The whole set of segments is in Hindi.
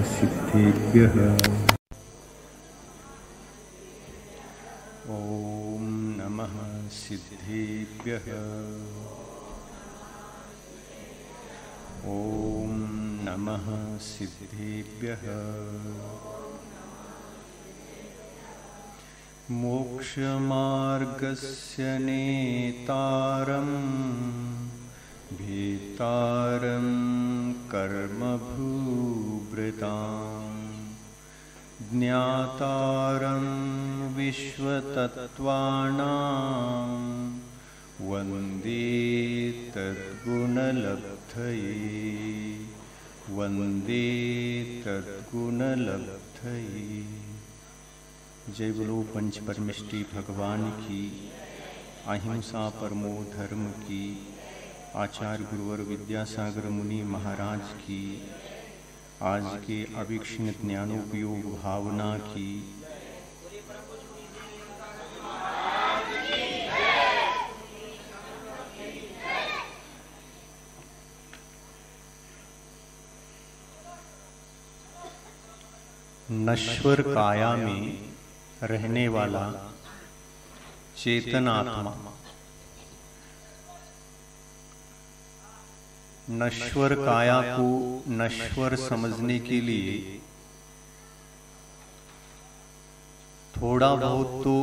सिद्धेभ्यः। ॐ नमः सिद्धेभ्यः। ॐ नमः सिद्धेभ्यः। मोक्षमार्गस्य नेतारं भीतारं कर्मभूभृतां ज्ञातारं विश्वतत्त्वानां वन्दे तद्गुणलब्धये वन्दे तद्गुणलब्धये। जय बोलो पंच परमेष्टि भगवान की, अहिंसा परमो धर्म की, आचार्य गुरुवर विद्यासागर मुनि महाराज की, आज के अवीक्षण ज्ञानोपयोग भावना की। नश्वर काया में रहने वाला चेतन आत्मा नश्वर काया को नश्वर समझने के लिए थोड़ा बहुत तो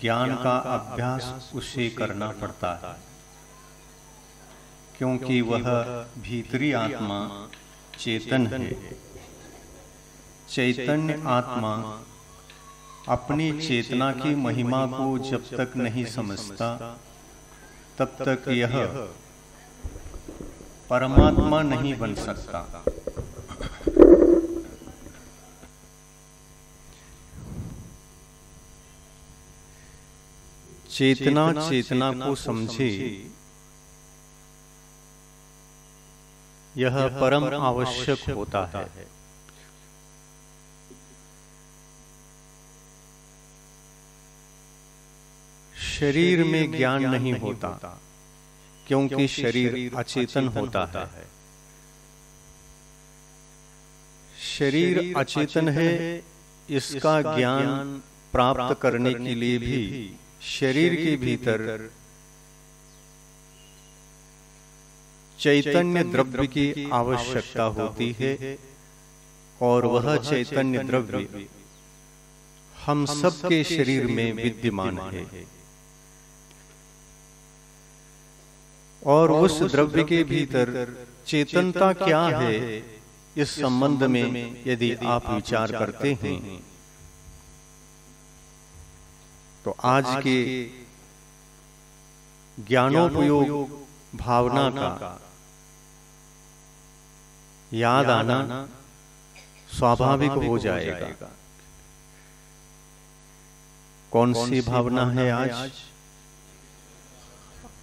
ज्ञान का अभ्यास उसे करना पड़ता है, क्योंकि वह भीतरी आत्मा चेतन है। चैतन्य आत्मा अपनी चेतना की महिमा को जब तक नहीं समझता तब तक यह परमात्मा नहीं बन सकता। चेतना चेतना को समझे, यह परम आवश्यक होता है। शरीर में ज्ञान नहीं होता, क्योंकि शरीर अचेतन होता है। शरीर अचेतन है, इसका ज्ञान प्राप्त करने के लिए भी शरीर के भीतर चैतन्य द्रव्य की आवश्यकता होती है, और वह चैतन्य द्रव्य हम सबके शरीर में विद्यमान है। और उस द्रव्य के भीतर चेतनता क्या है, इस संबंध में यदि आप विचार करते हैं तो आज के ज्ञानोपयोग भावना का याद आना स्वाभाविक हो जाएगा। कौन सी भावना है आज?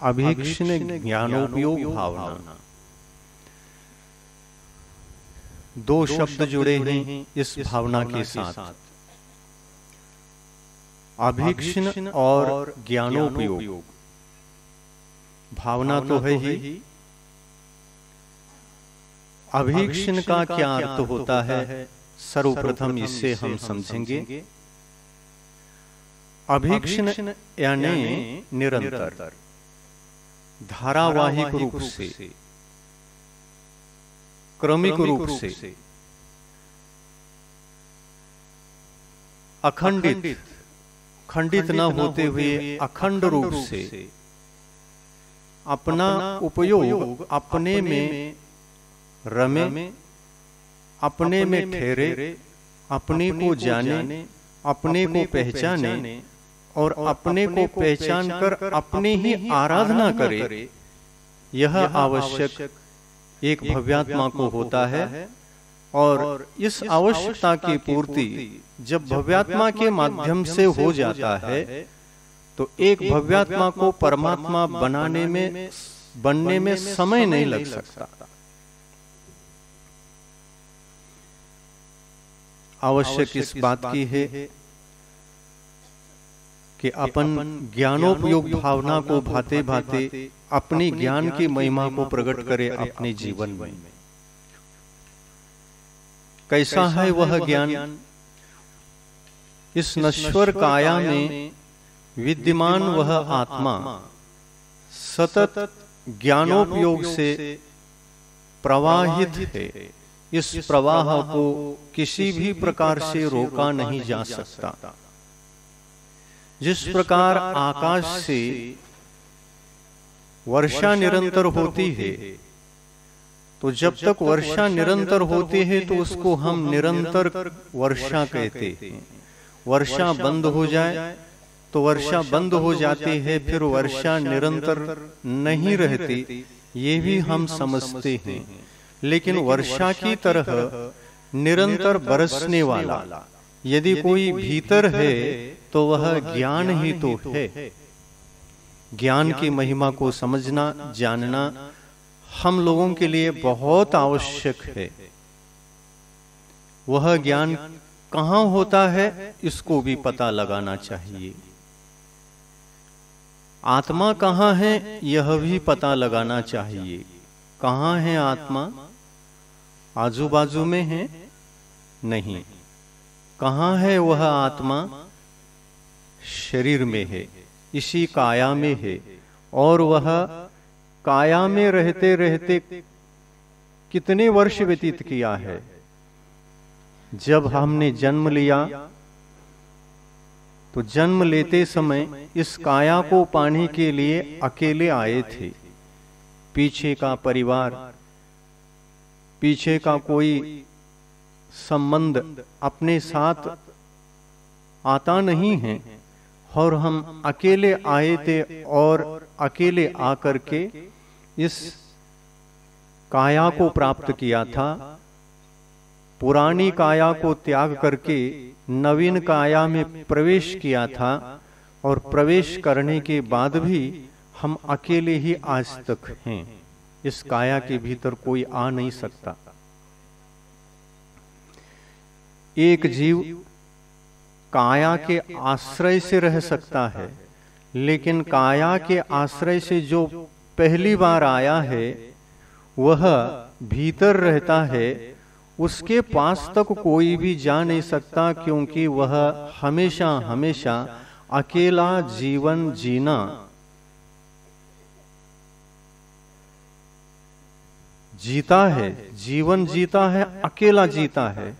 अभीक्ष्ण ज्ञानोपयोग भावना। दो शब्द जुड़े हैं इस भावना के साथ, अभीक्ष्ण और ज्ञानोपयोग। भावना तो है ही, अभीक्ष्ण का क्या अर्थ होता है, सर्वप्रथम इससे हम समझेंगे। अभीक्ष्ण यानी निरंतर, धारावाहिक रूप से, क्रमिक रूप से, अखंडित, खंडित न होते हुए अखंड रूप से अपना उपयोग अपने में रमे, अपने में ठहरे, अपने को जाने, अपने को पहचाने और अपने को पहचान कर अपने ही आराधना करे, यह आवश्यक एक भव्यात्मा को होता है। और इस आवश्यकता की पूर्ति जब भव्यात्मा के माध्यम से हो जाता है तो एक भव्यात्मा को परमात्मा बनने में समय नहीं लग सकता। आवश्यक इस बात की है कि अपन ज्ञानोपयोग भावना को भाते भाते अपनी ज्ञान की महिमा को प्रकट करे अपने जीवन में। कैसा है वह ज्ञान? इस नश्वर काया में विद्यमान वह आत्मा सतत ज्ञानोपयोग से प्रवाहित है। इस प्रवाह को किसी भी प्रकार से रोका नहीं जा सकता। जिस प्रकार आकाश से वर्षा निरंतर होती है, तो जब तक वर्षा निरंतर होती है तो उसको हम निरंतर वर्षा कहते हैं। वर्षा बंद हो जाए तो वर्षा बंद हो जाती है, फिर वर्षा निरंतर नहीं रहती, ये भी हम समझते हैं। लेकिन वर्षा की तरह निरंतर बरसने वाला यदि कोई भीतर है तो वह ज्ञान ही तो है। ज्ञान की महिमा को समझना, जानना हम लोगों के लिए बहुत आवश्यक है। वह ज्ञान कहाँ होता है इसको भी पता लगाना चाहिए। आत्मा कहाँ है यह भी पता लगाना चाहिए। कहाँ है आत्मा? आजू बाजू में है? नहीं। कहाँ है वह आत्मा? शरीर में है, इसी काया में है। और वह काया में रहते रहते कितने वर्ष व्यतीत किया है। जब हमने जन्म लिया तो जन्म लेते समय इस काया को पाने के लिए अकेले आए थे। पीछे का परिवार, पीछे का कोई संबंध अपने साथ आता नहीं है, और हम अकेले आए थे और अकेले आकर के इस काया को प्राप्त किया था। पुरानी काया को त्याग करके नवीन काया में प्रवेश किया था, और प्रवेश करने के बाद भी हम अकेले ही आज तक हैं। इस काया के भीतर कोई आ नहीं सकता। एक जीव काया के आश्रय से रह सकता है, लेकिन काया के आश्रय से जो पहली बार आया है वह भीतर रहता है। उसके पास तक कोई भी जा नहीं सकता, क्योंकि वह हमेशा हमेशा अकेला जीवन जीना जीता है। जीवन जीता है, अकेला जीता है।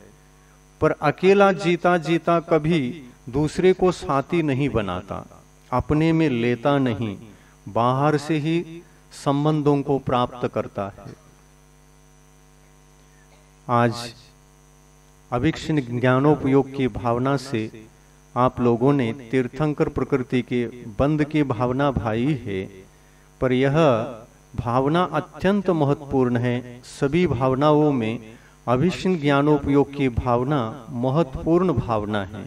पर अकेला जीता जीता कभी दूसरे को साथी नहीं बनाता, अपने में लेता नहीं, बाहर से ही संबंधों को प्राप्त करता है। आज अभिक्षण ज्ञानोपयोग की भावना से आप लोगों ने तीर्थंकर प्रकृति के बंद की भावना भाई है, पर यह भावना अत्यंत महत्वपूर्ण है। सभी भावनाओं में अभिक्षण ज्ञानोपयोग की भावना महत्वपूर्ण भावना है।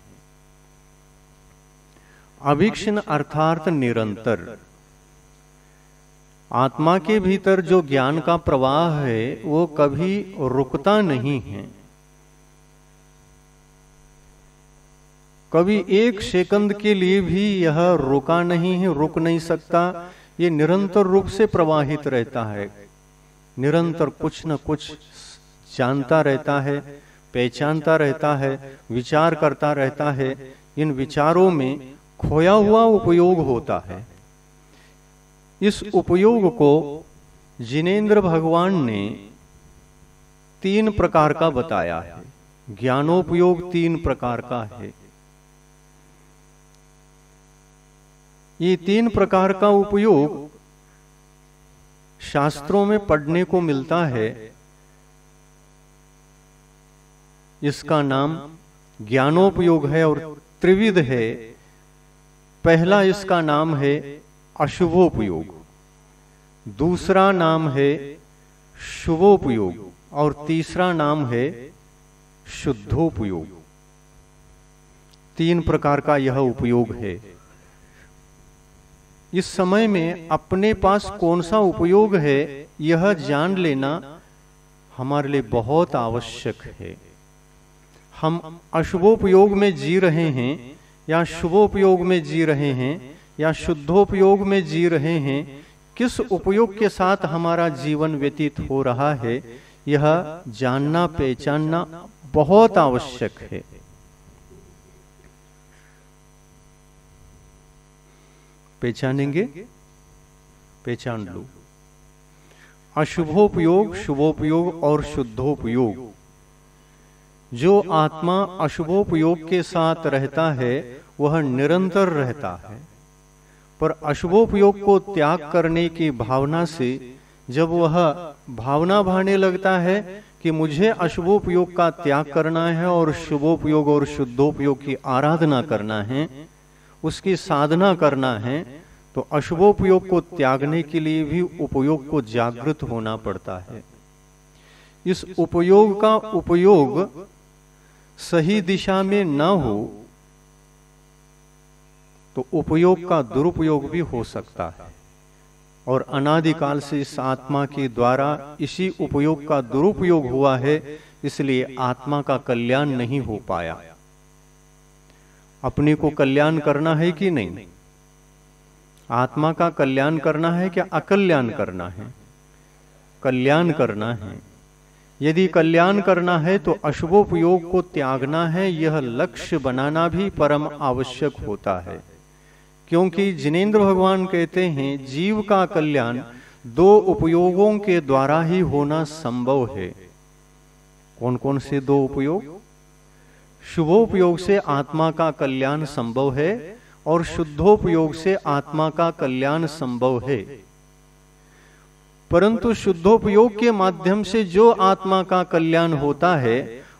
अभिक्षण अर्थात निरंतर। आत्मा के भीतर जो ज्ञान का प्रवाह है वो कभी रुकता नहीं है। कभी एक सेकंड के लिए भी यह रुका नहीं है, रुक नहीं सकता। ये निरंतर रूप से प्रवाहित रहता है, निरंतर कुछ न कुछ जानता रहता है, पहचानता रहता है, विचार करता रहता है। इन विचारों में खोया हुआ उपयोग होता है। इस उपयोग को जिनेंद्र भगवान ने 3 प्रकार का बताया है। ज्ञानोपयोग 3 प्रकार का है। ये 3 प्रकार का उपयोग शास्त्रों में पढ़ने को मिलता है। इसका नाम ज्ञानोपयोग है और त्रिविध है। पहला इसका नाम है अशुभोपयोग, दूसरा नाम है शुभोपयोग और तीसरा नाम है शुद्धोपयोग। 3 प्रकार का यह उपयोग है। इस समय में अपने पास कौन सा उपयोग है यह जान लेना हमारे लिए बहुत आवश्यक है। हम अशुभोपयोग में जी रहे हैं या शुभोपयोग में जी रहे हैं या शुद्धोपयोग में जी रहे हैं, किस उपयोग के साथ हमारा जीवन व्यतीत हो रहा है, यह जानना पहचानना बहुत आवश्यक है। पहचानेंगे? पहचान लो। अशुभोपयोग, शुभोपयोग और शुद्धोपयोग। जो आत्मा अशुभोपयोग के साथ रहता है वह निरंतर रहता है, पर अशुभोपयोग को त्याग करने की भावना से जब वह भावना भाने लगता है कि मुझे अशुभोपयोग का त्याग करना है और शुभोपयोग और शुद्धोपयोग की आराधना करना है, उसकी साधना करना है, तो अशुभोपयोग को त्यागने के लिए भी उपयोग को जागृत होना पड़ता है। इस उपयोग का उपयोग सही दिशा में न हो तो उपयोग का दुरुपयोग भी हो सकता है, और अनादिकाल से इस आत्मा के द्वारा इसी उपयोग का दुरुपयोग हुआ है, इसलिए आत्मा का कल्याण नहीं हो पाया। अपने को कल्याण करना है कि नहीं? आत्मा का कल्याण करना है क्या अकल्याण करना है? कल्याण करना है। यदि कल्याण करना है तो अशुभोपयोग को त्यागना है, यह लक्ष्य बनाना भी परम आवश्यक होता है। क्योंकि जिनेंद्र भगवान कहते हैं जीव का कल्याण दो उपयोगों के द्वारा ही होना संभव है। कौन कौन से दो उपयोग? शुभोपयोग से आत्मा का कल्याण संभव है और शुद्धोपयोग से आत्मा का कल्याण संभव है। परंतु शुद्धोपयोग के माध्यम से जो आत्मा का कल्याण होता है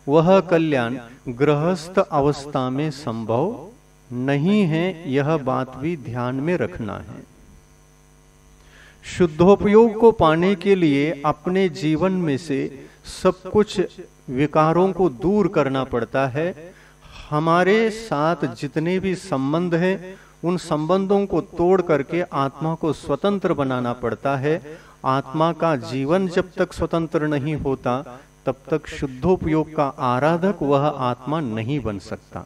वह कल्याण गृहस्थ अवस्था में संभव नहीं है, यह बात भी ध्यान में रखना है। शुद्धोपयोग को पाने के लिए अपने जीवन में से सब कुछ विकारों को दूर करना पड़ता है। हमारे साथ जितने भी संबंध हैं उन संबंधों को तोड़ करके आत्मा को स्वतंत्र बनाना पड़ता है। आत्मा का जीवन जब तक स्वतंत्र नहीं होता तब तक शुद्धोपयोग का आराधक वह आत्मा नहीं बन सकता।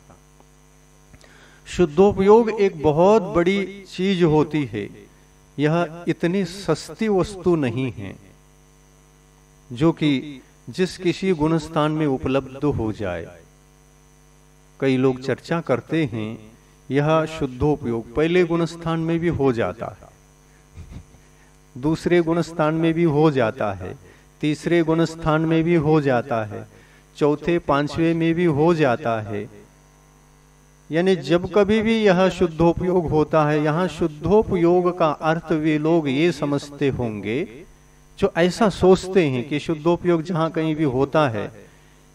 शुद्धोपयोग एक बहुत बड़ी चीज होती है। यह इतनी सस्ती वस्तु नहीं है जो कि जिस किसी गुणस्थान में उपलब्ध हो जाए। कई लोग चर्चा करते हैं यह शुद्धोपयोग पहले गुणस्थान में भी हो जाता है, दूसरे गुणस्थान में भी हो जाता है, तीसरे गुणस्थान में भी हो जाता है, चौथे पांचवे में भी हो जाता है। यानी जब कभी भी यह शुद्धोपयोग होता है, यहाँ शुद्धोपयोग का अर्थ वे लोग ये समझते होंगे जो ऐसा सोचते हैं कि शुद्धोपयोग जहां कहीं भी होता है,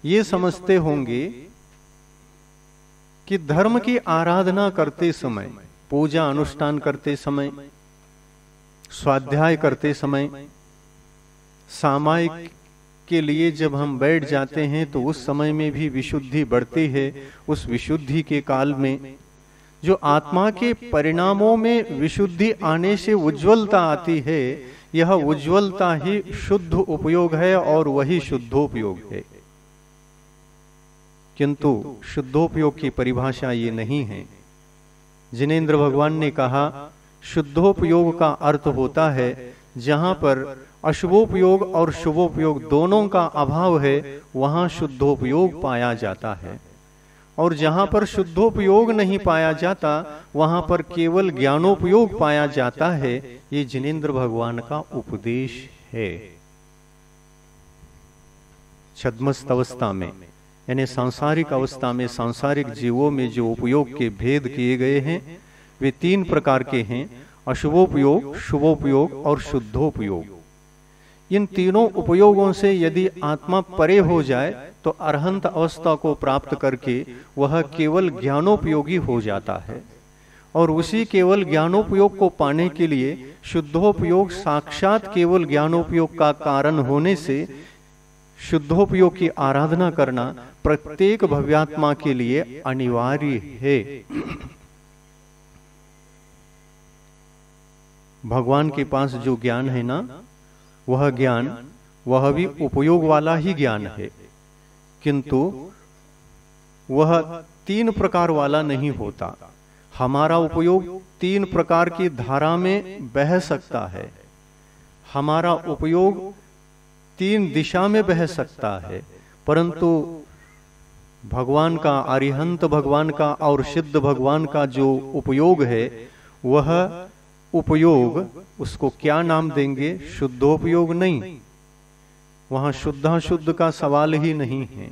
ये समझते होंगे कि धर्म की आराधना करते समय, पूजा अनुष्ठान करते समय, स्वाध्याय करते समय, सामायिक के लिए जब हम बैठ जाते हैं तो उस समय में भी विशुद्धि बढ़ती है। उस विशुद्धि के काल में जो आत्मा के परिणामों में विशुद्धि आने से उज्ज्वलता आती है, यह उज्ज्वलता ही शुद्ध उपयोग है और वही शुद्धोपयोग है। किंतु शुद्धोपयोग की परिभाषा ये नहीं है। जिनेंद्र भगवान ने कहा शुद्धोपयोग का अर्थ होता है जहां पर अशुभोपयोग और शुभोपयोग दोनों का अभाव है, वहां शुद्धोपयोग पाया जाता है। और जहां पर शुद्धोपयोग नहीं पाया जाता वहां पर केवल ज्ञानोपयोग पाया जाता है। ये जिनेंद्र भगवान का उपदेश है। छद्मस्त अवस्था में यानी सांसारिक अवस्था में, सांसारिक जीवों में जो उपयोग के भेद किए गए हैं वे तीन प्रकार के हैं: अशुभोपयोग, शुभोपयोग और शुद्धोपयोग। इन तीनों उपयोगों से यदि आत्मा परे हो जाए तो अरहंत अवस्था को प्राप्त करके वह केवल ज्ञानोपयोगी हो जाता है। और उसी केवल ज्ञानोपयोग को पाने के लिए शुद्धोपयोग साक्षात केवल ज्ञानोपयोग का कारण होने से शुद्धोपयोग की आराधना करना प्रत्येक भव्यात्मा के लिए अनिवार्य है। भगवान के पास जो ज्ञान है ना, वह ज्ञान वह भी उपयोग वाला ही ज्ञान है, किंतु वह तीन प्रकार वाला नहीं होता। हमारा उपयोग तीन प्रकार की धारा में बह सकता है, हमारा उपयोग तीन दिशा में बह सकता है, परंतु भगवान का, अरिहंत भगवान का और सिद्ध भगवान का जो उपयोग है, वह उपयोग उसको क्या नाम देंगे? शुद्धोपयोग नहीं। वहां शुद्धाशुद्ध का सवाल ही नहीं है।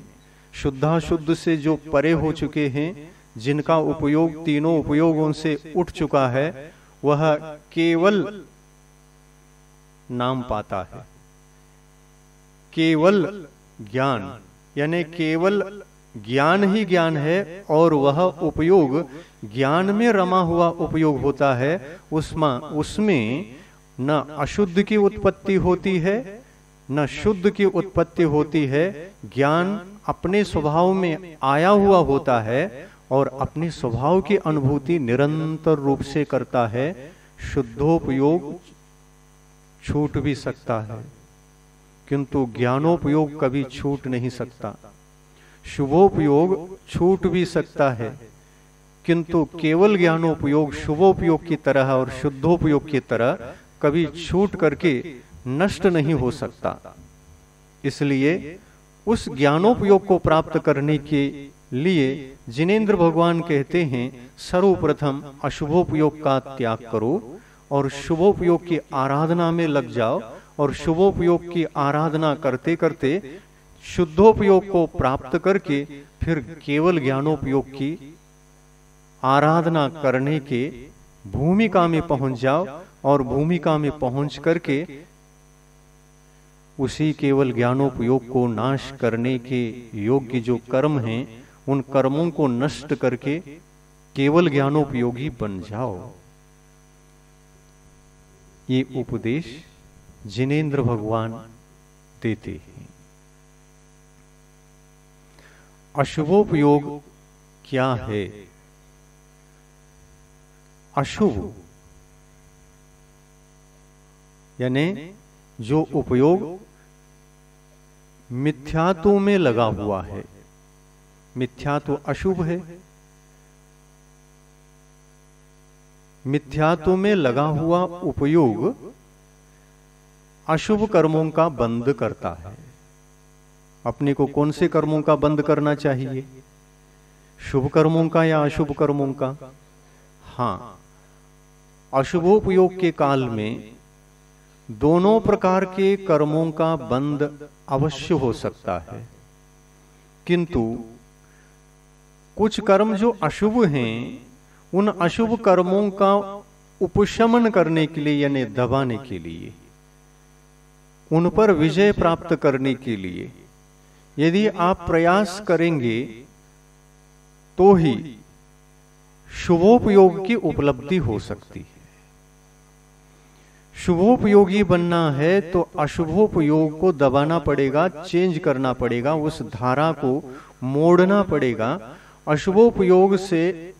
शुद्धाशुद्ध से जो परे हो चुके हैं, जिनका उपयोग तीनों उपयोगों से उठ चुका है, वह केवल नाम पाता है, केवल ज्ञान, यानी केवल ज्ञान ही ज्ञान है, और वह उपयोग ज्ञान में रमा हुआ उपयोग होता है। उसमें न अशुद्ध की उत्पत्ति होती है, न शुद्ध की उत्पत्ति होती है। ज्ञान अपने स्वभाव में आया हुआ होता है और अपने स्वभाव की अनुभूति निरंतर रूप से करता है। शुद्धोपयोग छूट भी सकता है, किंतु ज्ञानोपयोग कभी छूट नहीं सकता। शुभोपयोग छूट भी सकता है, किंतु केवल ज्ञानोपयोग शुभोपयोग की तरह और शुद्धोपयोग की तरह कभी छूट करके नष्ट नहीं हो सकता। इसलिए उस ज्ञानोपयोग को प्राप्त करने के लिए जिनेंद्र भगवान कहते हैं, सर्वप्रथम अशुभोपयोग का त्याग करो और शुभोपयोग की आराधना में लग जाओ, और शुभोपयोग की आराधना करते करते शुद्धोपयोग को प्राप्त करके फिर केवल ज्ञानोपयोग की आराधना करने के भूमिका में पहुंच जाओ, और भूमिका में पहुंच करके उसी केवल ज्ञानोपयोग को नाश करने के योग्य जो कर्म हैं, उन कर्मों को नष्ट करके केवल ज्ञानोपयोगी बन जाओ। ये उपदेश जिनेंद्र भगवान देते हैं। अशुभोपयोग क्या है? अशुभ यानी जो उपयोग मिथ्यात्व में लगा हुआ है। मिथ्यात्व अशुभ है। मिथ्यात्व में लगा हुआ उपयोग अशुभ कर्मों का बंद करता है। अपने को कौन से कर्मों का बंद करना चाहिए? शुभ कर्मों का या अशुभ कर्मों का? हाँ, अशुभोपयोग के काल में दोनों प्रकार के कर्मों का बंद अवश्य हो सकता है, किंतु कुछ कर्म जो अशुभ हैं, उन अशुभ कर्मों का उपशमन करने के लिए, यानी दबाने के लिए, उन पर विजय प्राप्त करने के लिए यदि आप प्रयास करेंगे तो ही शुभोपयोग की उपलब्धि हो सकती है। शुभोपयोगी बनना है तो अशुभोपयोग को दबाना पड़ेगा, चेंज करना पड़ेगा, उस धारा को मोड़ना पड़ेगा। अशुभोपयोग से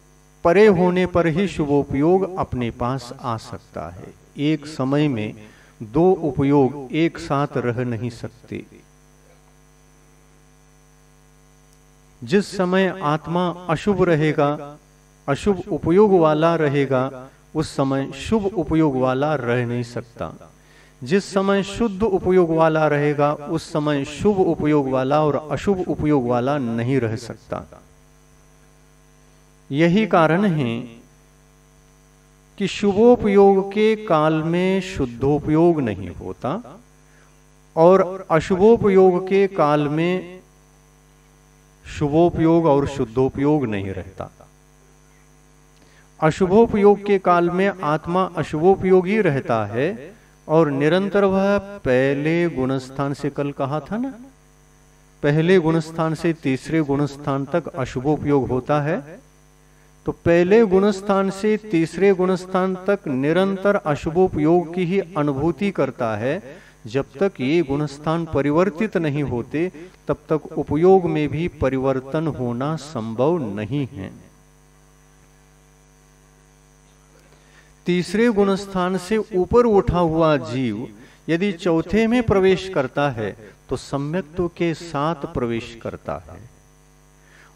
परे होने पर ही शुभोपयोग अपने पास आ सकता है। एक समय में दो उपयोग एक साथ रह नहीं सकते। जिस समय आत्मा अशुभ रहेगा, अशुभ उपयोग वाला रहेगा, उस समय शुभ उपयोग वाला रह नहीं सकता। जिस समय शुद्ध उपयोग वाला रहेगा, उस समय शुभ उपयोग वाला और अशुभ उपयोग वाला नहीं रह सकता। यही कारण है कि शुभोपयोग के काल में शुद्धोपयोग नहीं होता और अशुभोपयोग के काल में शुभोपयोग और शुद्धोपयोग नहीं रहता। अशुभोपयोग के काल में आत्मा अशुभोपयोगी रहता है और निरंतर वह पहले गुणस्थान से, कल कहा था ना, पहले गुणस्थान से तीसरे गुणस्थान तक अशुभोपयोग होता है। तो पहले गुणस्थान से तीसरे गुणस्थान तक निरंतर अशुभोपयोग की ही अनुभूति करता है। जब तक ये गुणस्थान परिवर्तित नहीं होते, तब तक उपयोग में भी परिवर्तन होना संभव नहीं है। तीसरे गुणस्थान से ऊपर उठा हुआ जीव यदि चौथे में प्रवेश करता है तो सम्यक्त्व के साथ प्रवेश करता है,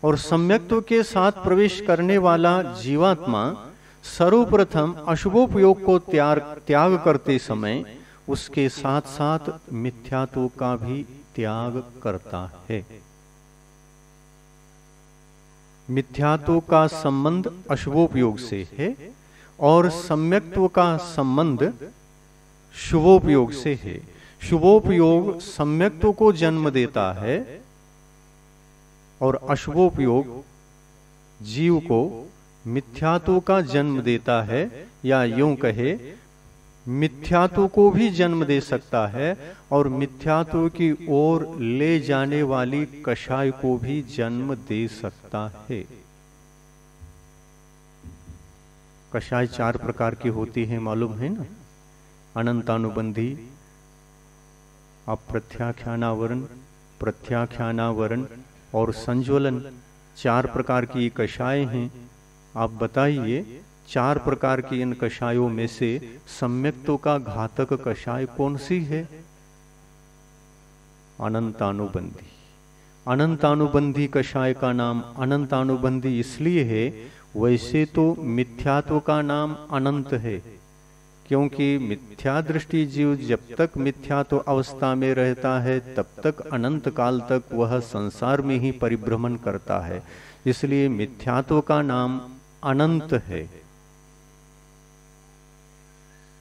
और सम्यक्त्व के साथ प्रवेश करने वाला जीवात्मा सर्वप्रथम अशुभोपयोग को त्याग करते समय उसके साथ साथ मिथ्यात्व का भी त्याग करता है। मिथ्यात्व का संबंध अशुभोपयोग से है और सम्यक्त्व का संबंध शुभोपयोग से है। शुभोपयोग सम्यक्त्व को जन्म देता है और अशुभोपयोग जीव को मिथ्यात्व का जन्म देता है, या यूं कहे मिथ्यात्व को भी जन्म दे सकता है और मिथ्यात्व की ओर ले जाने वाली कषाय को भी जन्म दे सकता है। कषाय 4 प्रकार की होती है, मालूम है ना? अनंतानुबंधी, अप्रत्याख्यानावरण, प्रत्याख्यानावरण और संज्वलन, 4 प्रकार की कषाय हैं। आप बताइए 4 प्रकार की इन कषायों में से सम्यक्त्व का घातक कषाय कौन सी है? अनंतानुबंधी। अनंतानुबंधी कषाय का नाम अनंतानुबंधी इसलिए है, वैसे तो मिथ्यात्व का नाम अनंत है, क्योंकि मिथ्या दृष्टि जीव जब तक मिथ्यात्व अवस्था में रहता है तब तक अनंत काल तक वह संसार में ही परिभ्रमण करता है, इसलिए मिथ्यात्व का नाम अनंत है।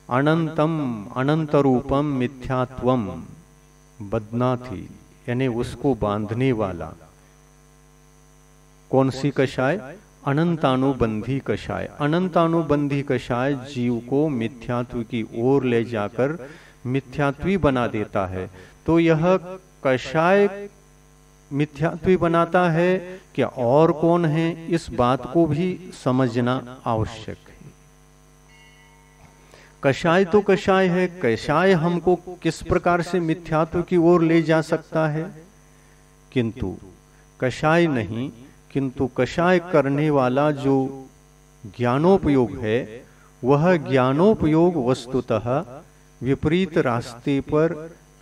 अनंतम अनंत रूपम मिथ्यात्वम बदनाथी, यानी उसको बांधने वाला। कौन सी कषाय? अनंतानुबंधी कषाय। अनंतानुबंधी कषाय जीव को मिथ्यात्व की ओर ले जाकर मिथ्यात्वी बना देता है। तो यह कषाय मिथ्यात्वी बनाता है क्या और कौन है, इस बात को भी समझना आवश्यक है। कषाय तो कषाय है, कषाय हमको किस प्रकार से मिथ्यात्व की ओर ले जा सकता है, किंतु कषाय नहीं, किंतु कषाय करने वाला जो ज्ञानोपयोग है, वह ज्ञानोपयोग वस्तुतः विपरीत रास्ते पर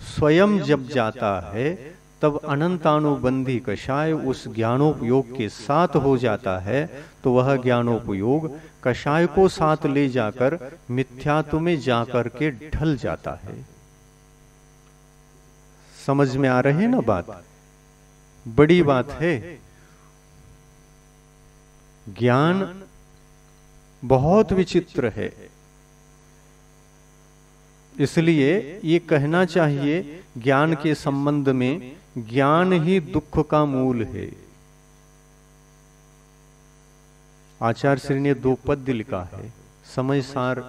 स्वयं जब जाता है तब अनंतानुबंधी कषाय उस ज्ञानोपयोग के साथ हो जाता है, तो वह ज्ञानोपयोग कषाय को साथ ले जाकर मिथ्यात्व में जाकर के ढल जाता है। समझ में आ रही है ना बात? बड़ी बात है। ज्ञान बहुत विचित्र है, इसलिए ये कहना चाहिए ज्ञान के संबंध में, ज्ञान ही दुख का मूल है। आचार्य श्री ने 2 पद्य लिखा है। समय सार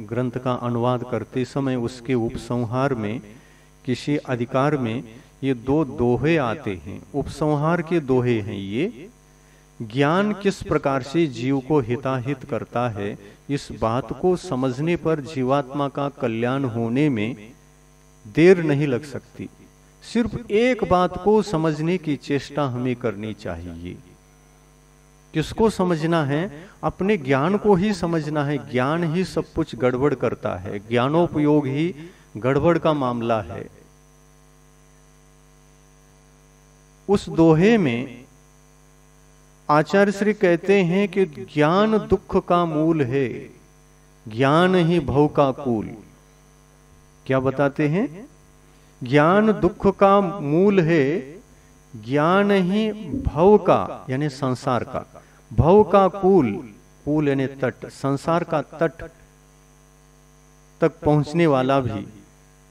ग्रंथ का अनुवाद करते समय उसके उपसंहार में किसी अधिकार में ये 2 दोहे आते हैं। उपसंहार के दोहे हैं ये। ज्ञान किस प्रकार से जीव को हिताहित करता है, इस बात को समझने पर जीवात्मा का कल्याण होने में देर नहीं लग सकती। सिर्फ एक बात को समझने की चेष्टा हमें करनी चाहिए। किसको समझना है? अपने ज्ञान को ही समझना है। ज्ञान ही सब कुछ गड़बड़ करता है, ज्ञानोपयोग ही गड़बड़ का मामला है। उस दोहे में आचार्य श्री कहते हैं कि ज्ञान दुख का मूल है, ज्ञान ही भव का कूल। क्या बताते हैं? ज्ञान दुख का मूल है, ज्ञान ही भव का यानी संसार का, भव का कूल, कूल यानी तट, संसार का तट तक पहुंचने वाला भी,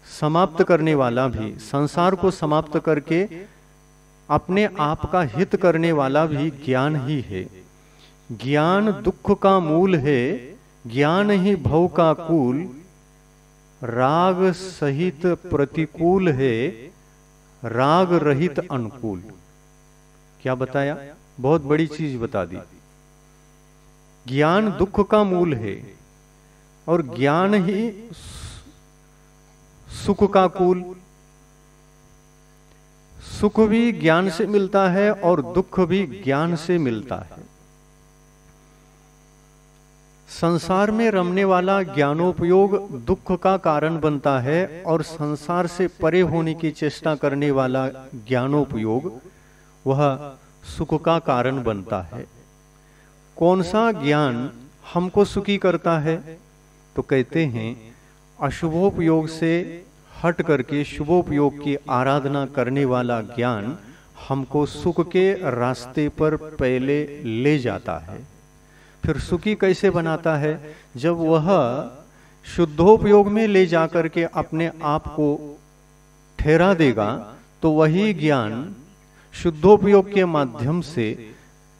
समाप्त करने वाला भी, संसार को समाप्त करके अपने आप का हित करने वाला भी ज्ञान ही है। ज्ञान दुख का मूल है, ज्ञान ही भव का कूल, राग सहित प्रतिकूल है, राग रहित अनुकूल। क्या बताया? बहुत बड़ी चीज बता दी। ज्ञान दुख का मूल है और ज्ञान ही सुख का कूल। सुख भी ज्ञान से मिलता है और दुख भी ज्ञान से मिलता है। संसार में रमने वाला ज्ञानोपयोग दुख का कारण बनता है और संसार से परे होने की चेष्टा करने वाला ज्ञानोपयोग वह सुख का कारण बनता है। कौन सा ज्ञान हमको सुखी करता है? तो कहते हैं अशुभोपयोग से हट करके शुभोपयोग की आराधना करने वाला ज्ञान हमको सुख के रास्ते पर पहले ले जाता है। फिर सुखी कैसे बनाता है? जब वह शुद्धोपयोग में ले जाकर के अपने आप को ठहरा देगा, तो वही ज्ञान शुद्धोपयोग के माध्यम से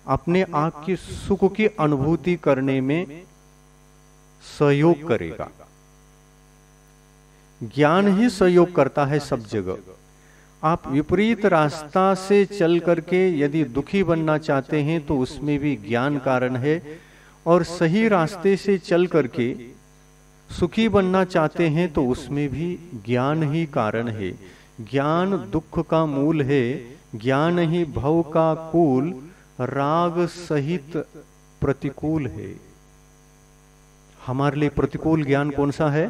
अपने आप की सुख की अनुभूति करने में सहयोग करेगा। ज्ञान ही सहयोग करता है सब जगह। आप विपरीत रास्ता से चल करके यदि दुखी बनना चाहते हैं तो उसमें भी ज्ञान कारण है, और सही रास्ते से चल करके सुखी बनना चाहते हैं तो उसमें भी ज्ञान ही कारण है। ज्ञान दुख का मूल है, ज्ञान ही भव का कूल, राग सहित प्रतिकूल है। हमारे लिए प्रतिकूल ज्ञान कौन सा है?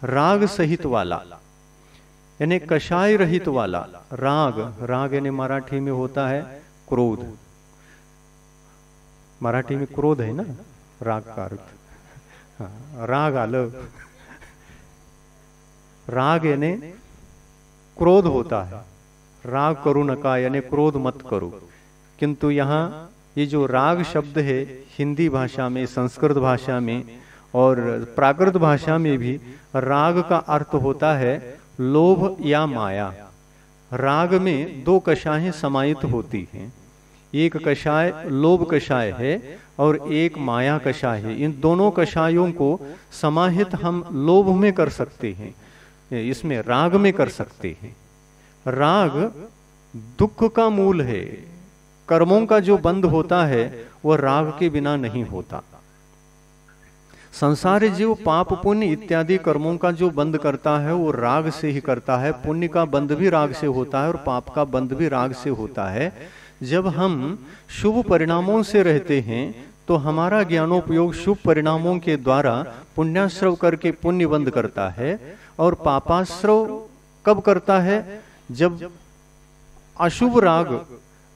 राग सहित वाला, यानी कषाय रहित वाला। राग यानी मराठी में होता है क्रोध। मराठी में क्रोध है ना, राग का अर्थ। हाँ, राग आलं। राग यानी क्रोध होता है। राग करो नका यानी क्रोध मत करो। किंतु यहाँ ये जो राग शब्द है, हिंदी भाषा में, संस्कृत भाषा में और प्राकृत भाषा में भी राग का अर्थ होता है लोभ या माया। राग में दो कषायें समाहित होती हैं। एक कषाय लोभ कषाय है और एक माया कषाय है। इन दोनों कषायों को समाहित हम लोभ में कर सकते हैं, इसमें राग में कर सकते हैं। राग दुख का मूल है। कर्मों का जो बंध होता है वह राग के बिना नहीं होता। संसारी जीव पाप पुण्य इत्यादि कर्मों का जो बंध करता है वो राग से ही करता है। पुण्य का बंध भी राग से होता है और पाप का बंध भी राग से होता है। जब हम शुभ परिणामों से रहते हैं तो हमारा ज्ञानोपयोग शुभ परिणामों के द्वारा पुण्याश्रव करके पुण्य बंध करता है, और पापाश्रव कब करता है? जब अशुभ राग,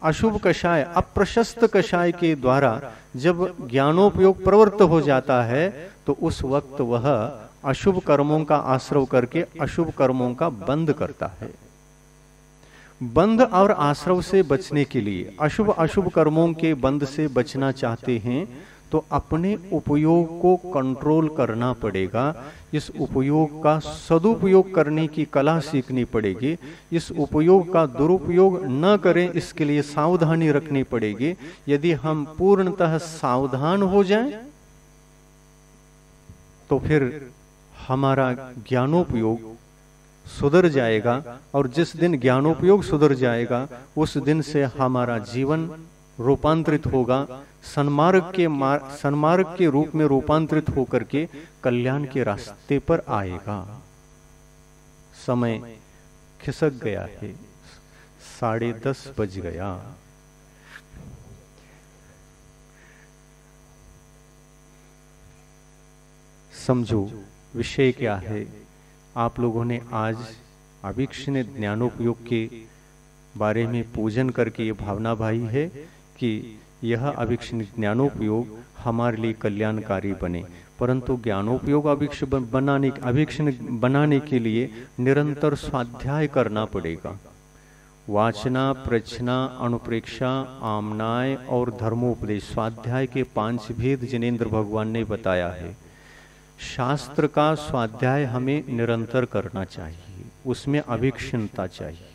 अशुभ कषाय, अप्रशस्त कषाय के द्वारा जब ज्ञानोपयोग प्रवृत्त हो जाता है तो उस वक्त वह अशुभ कर्मों का आश्रव करके अशुभ कर्मों का बंध करता है। बंध और आश्रव से बचने के लिए, अशुभ कर्मों के बंध से बचना चाहते हैं तो अपने उपयोग को कंट्रोल करना पड़ेगा। इस उपयोग का सदुपयोग करने की कला सीखनी पड़ेगी। इस उपयोग का दुरुपयोग न करें, इसके लिए सावधानी रखनी पड़ेगी। यदि हम पूर्णतः सावधान हो जाएं तो फिर हमारा ज्ञानोपयोग सुधर जाएगा, और जिस दिन ज्ञानोपयोग सुधर जाएगा उस दिन से हमारा जीवन रूपांतरित होगा, सन्मार्ग के रूप में रूपांतरित होकर के कल्याण के रास्ते पर आएगा। समय खिसक गया है, 10:30 बज गया। समझो विषय क्या है। आप लोगों ने आज अभिक्षण ज्ञानोपयोग के बारे में पूजन करके ये भावना भाई है कि यह अभिक्षण ज्ञानोपयोग हमारे लिए कल्याणकारी बने। परंतु ज्ञानोपयोग अभिक्षण बनाने के लिए निरंतर स्वाध्याय करना पड़ेगा। वाचना, प्रचना, अनुप्रेक्षा, आमनाय और धर्मोपदेश, स्वाध्याय के 5 भेद जिनेंद्र भगवान ने बताया है। शास्त्र का स्वाध्याय हमें निरंतर करना चाहिए, उसमें अभिक्षणता चाहिए।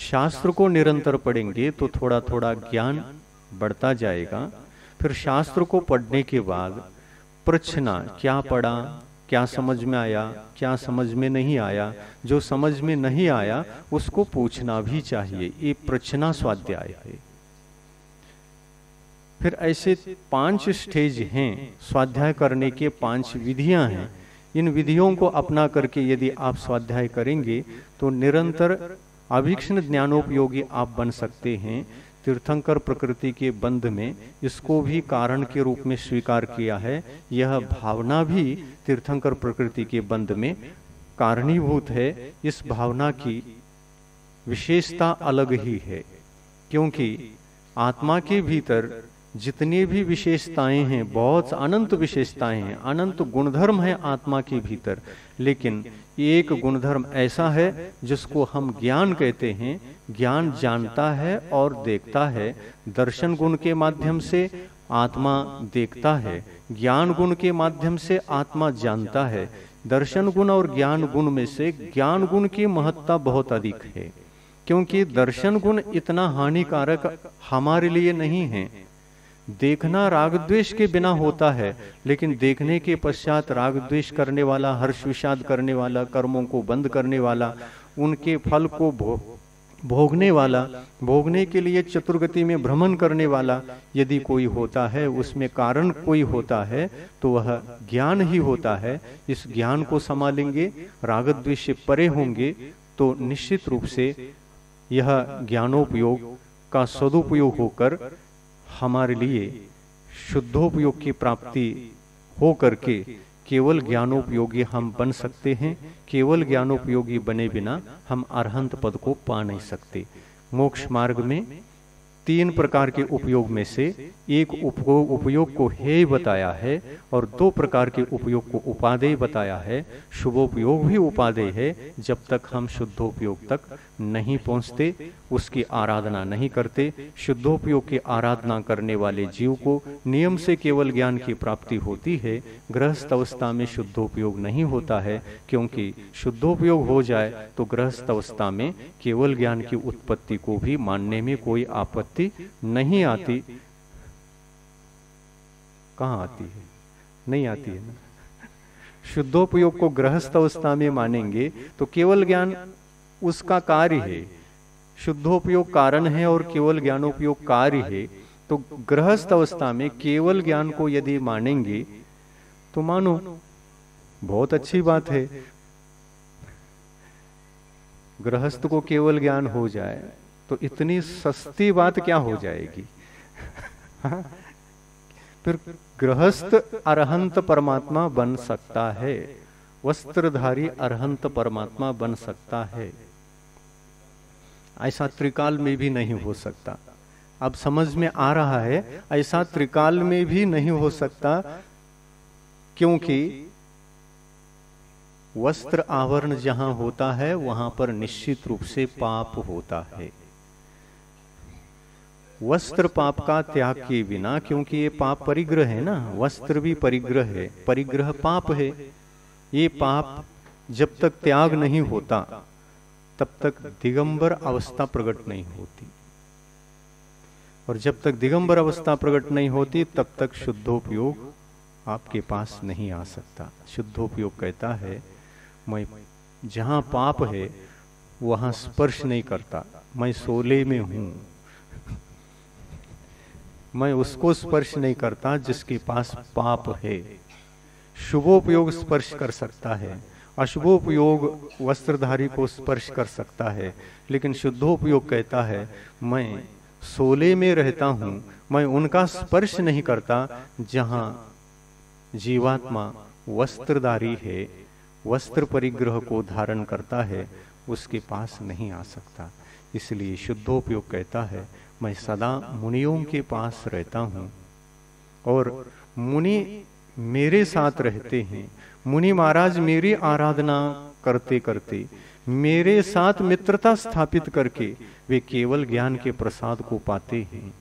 शास्त्र को निरंतर पढ़ेंगे तो थोड़ा थोड़ा ज्ञान बढ़ता जाएगा। फिर शास्त्र को पढ़ने के बाद प्रश्ना, क्या पढ़ा, क्या समझ में आया, क्या समझ में नहीं आया। जो समझ में नहीं आया उसको पूछना भी चाहिए, ये प्रश्ना स्वाध्याय है। फिर ऐसे 5 स्टेज हैं स्वाध्याय करने के, 5 विधियां हैं। इन विधियों को अपना करके यदि आप स्वाध्याय करेंगे तो निरंतर अभिक्षण ज्ञानोपयोगी आप बन सकते हैं। तीर्थंकर प्रकृति के बंध में इसको भी कारण के रूप में स्वीकार किया है। यह भावना भी तीर्थंकर प्रकृति के बंध में कारणीभूत है। इस भावना की विशेषता अलग ही है, क्योंकि आत्मा के भीतर जितनी भी विशेषताएं हैं, बहुत अनंत विशेषताएं हैं, अनंत गुणधर्म है आत्मा के भीतर, लेकिन एक गुणधर्म ऐसा है जिसको हम ज्ञान कहते हैं। ज्ञान जानता है और देखता है। दर्शन गुण के माध्यम से आत्मा देखता है, ज्ञान गुण के माध्यम से आत्मा जानता है। दर्शन गुण और ज्ञान गुण में से ज्ञान गुण की महत्ता बहुत अधिक है, क्योंकि दर्शन गुण इतना हानिकारक हमारे लिए नहीं है। देखना राग द्वेष के बिना होता है, लेकिन देखने के पश्चात राग द्वेष करने वाला, हर्ष विषाद करने वाला, कर्मों को बंद करने वाला, उनके फल को भोगने वाला, भोगने के लिए चतुर्गति में भ्रमण करने वाला यदि कोई होता है, उसमें कारण कोई होता है, तो वह ज्ञान ही होता है। इस ज्ञान को संभालेंगे, राग द्वेष से परे होंगे, तो निश्चित रूप से यह ज्ञानोपयोग का सदुपयोग होकर हमारे लिए शुद्धोपयोग की प्राप्ति हो करके केवल ज्ञानोपयोगी हम बन सकते हैं। केवल ज्ञानोपयोगी बने बिना हम अरहंत पद को पा नहीं सकते। मोक्ष मार्ग में 3 प्रकार के उपयोग में से एक उपयोग को हेय बताया है और 2 प्रकार के उपयोग को उपादेय बताया है। शुभोपयोग भी उपादेय है। जब तक हम शुद्धोपयोग तक नहीं पहुंचते, उसकी आराधना नहीं करते, शुद्धोपयोग की आराधना करने वाले जीव को नियम से केवल ज्ञान की प्राप्ति होती है। गृहस्थ अवस्था में शुद्धोपयोग नहीं होता है, क्योंकि शुद्धोपयोग हो जाए तो गृहस्थ अवस्था में केवल ज्ञान की उत्पत्ति को भी मानने में कोई आपत्ति नहीं आती। कहाँ आती है? नहीं आती है ना। शुद्धोपयोग को गृहस्थ अवस्था में मानेंगे तो केवल ज्ञान उसका कार्य है, शुद्धोपयोग कारण है और केवल ज्ञानोपयोग कार्य है। तो गृहस्थ अवस्था में केवल ज्ञान को यदि मानेंगे तो मानो बहुत अच्छी बात है, गृहस्थ को केवल ज्ञान हो जाए तो इतनी सस्ती बात क्या हो जाएगी। फिर गृहस्थ अरहंत परमात्मा बन सकता है, वस्त्रधारी अरहंत परमात्मा बन सकता है। ऐसा त्रिकाल में भी नहीं हो सकता। अब समझ में आ रहा है, ऐसा त्रिकाल में भी नहीं हो सकता, क्योंकि वस्त्र आवरण जहां होता है वहां पर निश्चित रूप से पाप होता है। वस्त्र पाप का त्याग के बिना, क्योंकि ये पाप परिग्रह है ना, वस्त्र भी परिग्रह है, परिग्रह पाप है। ये पाप जब तक त्याग नहीं होता तब तक दिगंबर अवस्था प्रकट नहीं होती, और जब तक दिगंबर अवस्था प्रकट नहीं होती तब तक शुद्धोपयोग आपके पास नहीं आ सकता। शुद्धोपयोग कहता है मैं जहां पाप है वहां स्पर्श नहीं करता, मैं सोले में हूं, मैं उसको स्पर्श नहीं करता जिसके पास पाप है। शुभोपयोग स्पर्श कर सकता है, अशुभोपयोग वस्त्रधारी को स्पर्श कर सकता है, लेकिन शुद्धोपयोग कहता है मैं सोले में रहता हूं, मैं उनका स्पर्श नहीं करता जहां जीवात्मा वस्त्रधारी है, वस्त्र परिग्रह को धारण करता है, उसके पास नहीं आ सकता। इसलिए शुद्धोपयोग कहता है मैं सदा मुनियों के पास रहता हूं और मुनि मेरे साथ रहते हैं। मुनि महाराज मेरी आराधना करते करते, मेरे साथ मित्रता स्थापित करके वे केवल ज्ञान के प्रसाद को पाते हैं।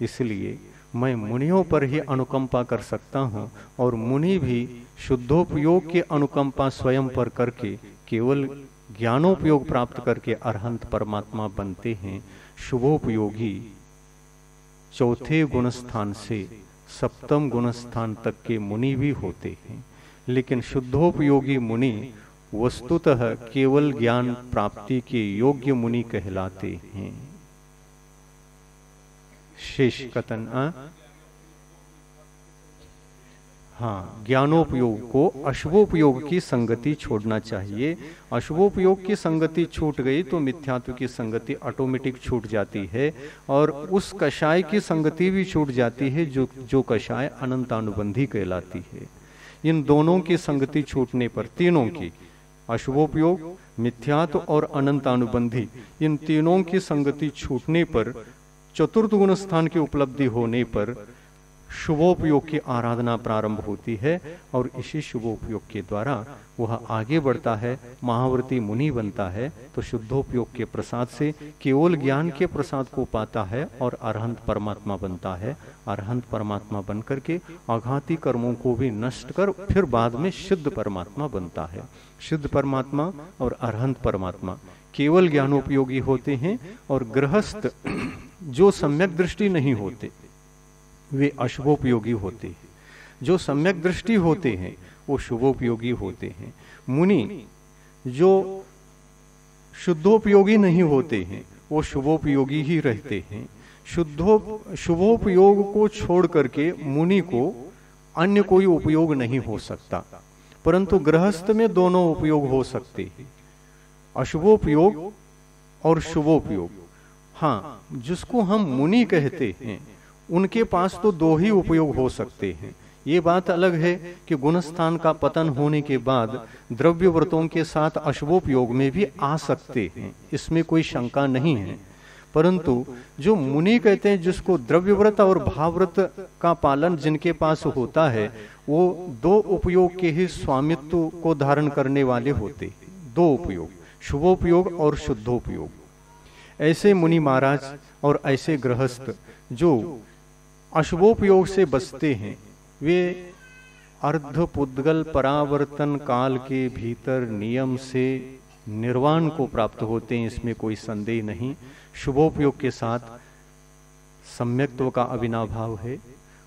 इसलिए मैं मुनियों पर ही अनुकंपा कर सकता हूं और मुनि भी शुद्धोपयोग के अनुकंपा स्वयं पर करके केवल ज्ञानोपयोग प्राप्त करके अरहंत परमात्मा बनते हैं। शुभोपयोगी 4थे गुण स्थान से 7म गुण स्थान तक के मुनि भी होते हैं, लेकिन शुद्धोपयोगी मुनि वस्तुतः केवल ज्ञान प्राप्ति के योग्य मुनि कहलाते हैं। शेष कथन हाँ, ज्ञानोपयोग को अशुभोपयोग की संगति छोड़ना चाहिए। अशुभोपयोग की संगति छूट गई तो मिथ्यात्व की संगति ऑटोमेटिक छूट जाती है, और उस कषाय की संगति भी छूट जाती है जो कषाय अनंतानुबंधी कहलाती है। इन दोनों की संगति छूटने पर, तीनों की, अशुभोपयोग, मिथ्यात्व और अनंतानुबंधी, इन तीनों की संगति छूटने पर चतुर्थ गुण स्थान की उपलब्धि होने पर शुभोपयोग की आराधना प्रारंभ होती है और इसी शुभोपयोग के द्वारा वह आगे बढ़ता है, महाव्रती मुनि बनता है, तो शुद्धोपयोग के प्रसाद से केवल ज्ञान के प्रसाद को पाता है और अरहंत परमात्मा बनता है। अरहंत परमात्मा बन करके आघाती कर्मों को भी नष्ट कर फिर बाद में शुद्ध परमात्मा बनता है। शुद्ध परमात्मा और अरहंत परमात्मा केवल ज्ञानोपयोगी होते हैं और गृहस्थ जो सम्यक दृष्टि नहीं होते वे अशुभोपयोगी होते हैं। जो सम्यक दृष्टि होते हैं वो शुभोपयोगी होते हैं। मुनि जो शुद्धोपयोगी नहीं होते हैं वो शुभोपयोगी ही रहते हैं। शुभोपयोग को छोड़ करके मुनि को अन्य कोई उपयोग नहीं हो सकता, परंतु गृहस्थ में दोनों उपयोग हो सकते हैं, अशुभोपयोग और शुभोपयोग। हाँ, जिसको हम मुनि कहते हैं उनके पास तो दो ही उपयोग हो सकते हैं। ये बात अलग है कि गुणस्थान का पतन होने के बाद द्रव्य व्रतों के साथ अशुभोपयोग में भी आ सकते हैं, इसमें कोई शंका नहीं है। परंतु जो मुनि कहते हैं, जिसको द्रव्य व्रत और भावव्रत का पालन जिनके पास होता है, वो दो उपयोग के ही स्वामित्व को धारण करने वाले होते। दो उपयोग, शुभोपयोग और शुद्धोपयोग। ऐसे मुनि महाराज और ऐसे गृहस्थ जो अशुभोपयोग से बचते हैं, वे अर्धपुद्गल परावर्तन काल के भीतर नियम से निर्वाण को प्राप्त होते हैं, इसमें कोई संदेह नहीं। शुभोपयोग के साथ सम्यक्त्व का अविनाभाव है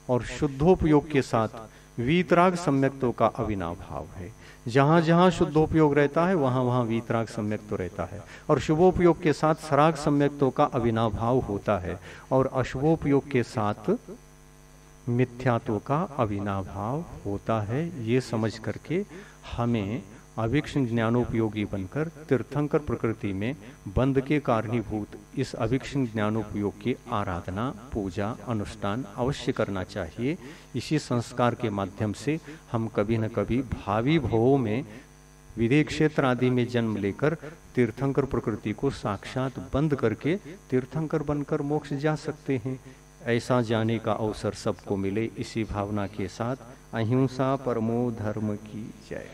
और शुद्धोपयोग के साथ वीतराग सम्यक्त्व का अविनाभाव है। जहां जहां शुद्धोपयोग रहता है वहां वहां वीतराग सम्यक्त्व रहता है और शुभोपयोग के साथ सराग सम्यक्त्व का अविनाभाव होता है और अशुभोपयोग के साथ मिथ्यात्व का अविनाभाव होता है। ये समझ करके हमें अवीक्षण ज्ञानोपयोगी बनकर तीर्थंकर प्रकृति में बंध के कारणीभूत इस अवीक्षण ज्ञानोपयोग की आराधना, पूजा, अनुष्ठान अवश्य करना चाहिए। इसी संस्कार के माध्यम से हम कभी न कभी भावी भवों में विदेह क्षेत्र आदि में जन्म लेकर तीर्थंकर प्रकृति को साक्षात बंद करके तीर्थंकर बनकर मोक्ष जा सकते हैं। ऐसा जाने का अवसर सबको मिले, इसी भावना के साथ अहिंसा परमो धर्म की जय।